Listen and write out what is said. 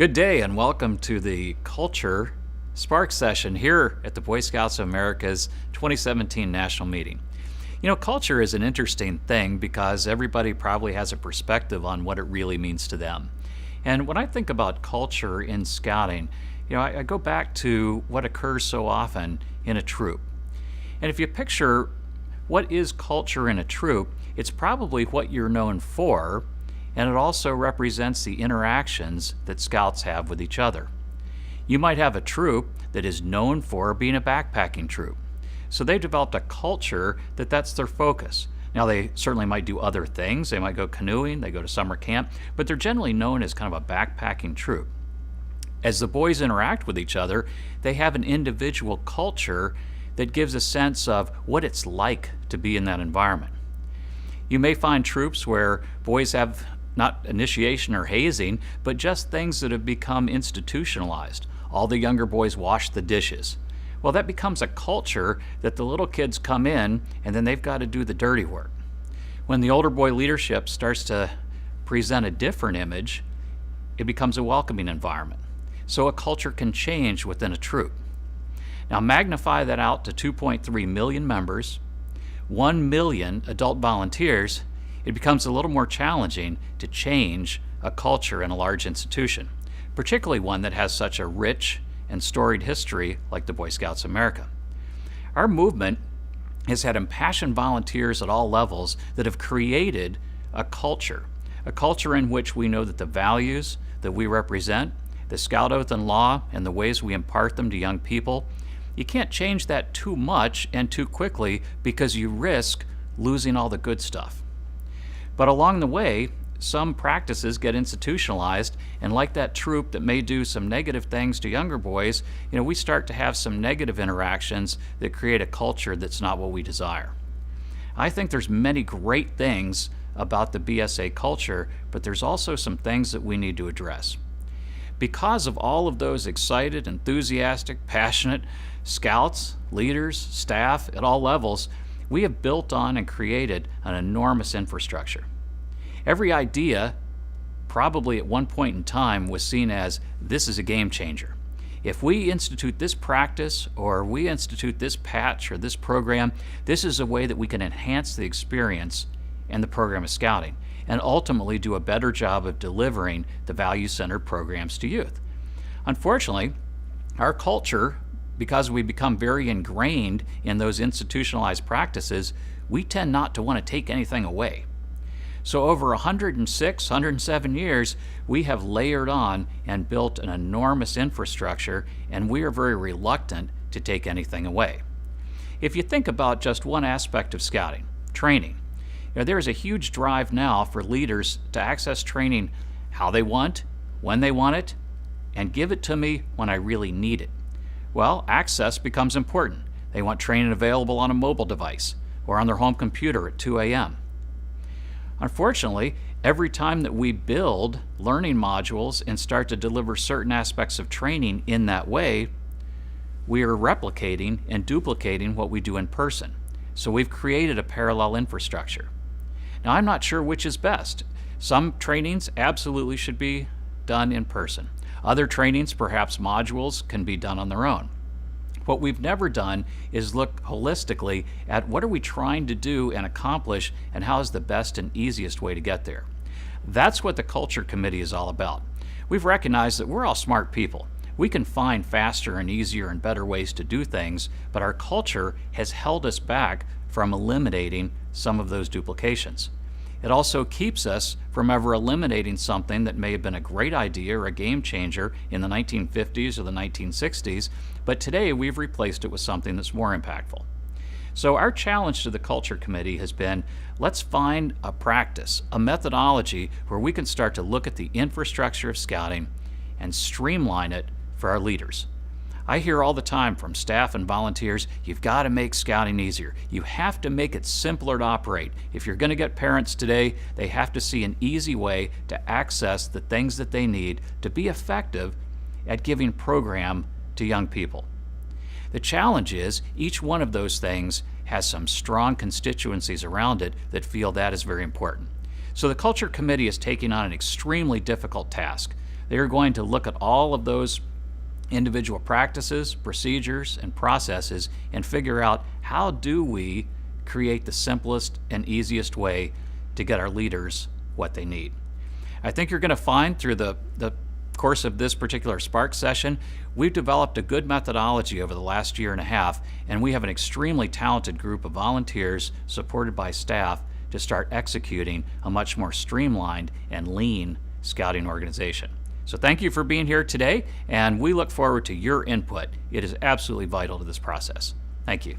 Good day and welcome to the Culture Spark session here at the Boy Scouts of America's 2017 National Meeting. You know, culture is an interesting thing because everybody probably has a perspective on what it really means to them. And when I think about culture in scouting, I go back to what occurs so often in a troop. And if you picture what is culture in a troop, it's probably what you're known for, and it also represents the interactions that scouts have with each other. You might have a troop that is known for being a backpacking troop. So they've developed a culture that's their focus. Now they certainly might do other things. They might go canoeing, they go to summer camp, but they're generally known as kind of a backpacking troop. As the boys interact with each other, they have an individual culture that gives a sense of what it's like to be in that environment. You may find troops where boys have not initiation or hazing, but just things that have become institutionalized. All the younger boys wash the dishes. Well, that becomes a culture that the little kids come in and then they've got to do the dirty work. When the older boy leadership starts to present a different image, it becomes a welcoming environment. So a culture can change within a troop. Now magnify that out to 2.3 million members, 1 million adult volunteers, it becomes a little more challenging to change a culture in a large institution, particularly one that has such a rich and storied history like the Boy Scouts of America. Our movement has had impassioned volunteers at all levels that have created a culture in which we know that the values that we represent, the Scout Oath and Law, and the ways we impart them to young people, you can't change that too much and too quickly because you risk losing all the good stuff. But along the way, some practices get institutionalized, and like that troop that may do some negative things to younger boys, we start to have some negative interactions that create a culture that's not what we desire. I think there's many great things about the BSA culture, but there's also some things that we need to address. Because of all of those excited, enthusiastic, passionate scouts, leaders, staff at all levels, we have built on and created an enormous infrastructure. Every idea, probably at one point in time, was seen as this is a game changer. If we institute this practice or we institute this patch or this program, this is a way that we can enhance the experience and the program of scouting and ultimately do a better job of delivering the value-centered programs to youth. Unfortunately, our culture, because we become very ingrained in those institutionalized practices, we tend not to want to take anything away. So over 106, 107 years, we have layered on and built an enormous infrastructure, and we are very reluctant to take anything away. If you think about just one aspect of scouting, training, there is a huge drive now for leaders to access training how they want, when they want it, and give it to me when I really need it. Well, access becomes important. They want training available on a mobile device or on their home computer at 2 a.m. Unfortunately, every time that we build learning modules and start to deliver certain aspects of training in that way, we are replicating and duplicating what we do in person. So we've created a parallel infrastructure. Now, I'm not sure which is best. Some trainings absolutely should be done in person. Other trainings, perhaps modules, can be done on their own. What we've never done is look holistically at what are we trying to do and accomplish and how is the best and easiest way to get there. That's what the Culture Committee is all about. We've recognized that we're all smart people. We can find faster and easier and better ways to do things, but our culture has held us back from eliminating some of those duplications. It also keeps us from ever eliminating something that may have been a great idea or a game changer in the 1950s or the 1960s, but today we've replaced it with something that's more impactful. So our challenge to the Culture Committee has been, let's find a practice, a methodology where we can start to look at the infrastructure of scouting and streamline it for our leaders. I hear all the time from staff and volunteers, you've got to make scouting easier. You have to make it simpler to operate. If you're going to get parents today, they have to see an easy way to access the things that they need to be effective at giving program to young people. The challenge is each one of those things has some strong constituencies around it that feel that is very important. So the Culture Committee is taking on an extremely difficult task. They are going to look at all of those individual practices, procedures, and processes and figure out how do we create the simplest and easiest way to get our leaders what they need. I think you're going to find through the course of this particular Spark session, we've developed a good methodology over the last year and a half, and we have an extremely talented group of volunteers supported by staff to start executing a much more streamlined and lean scouting organization. So thank you for being here today, and we look forward to your input. It is absolutely vital to this process. Thank you.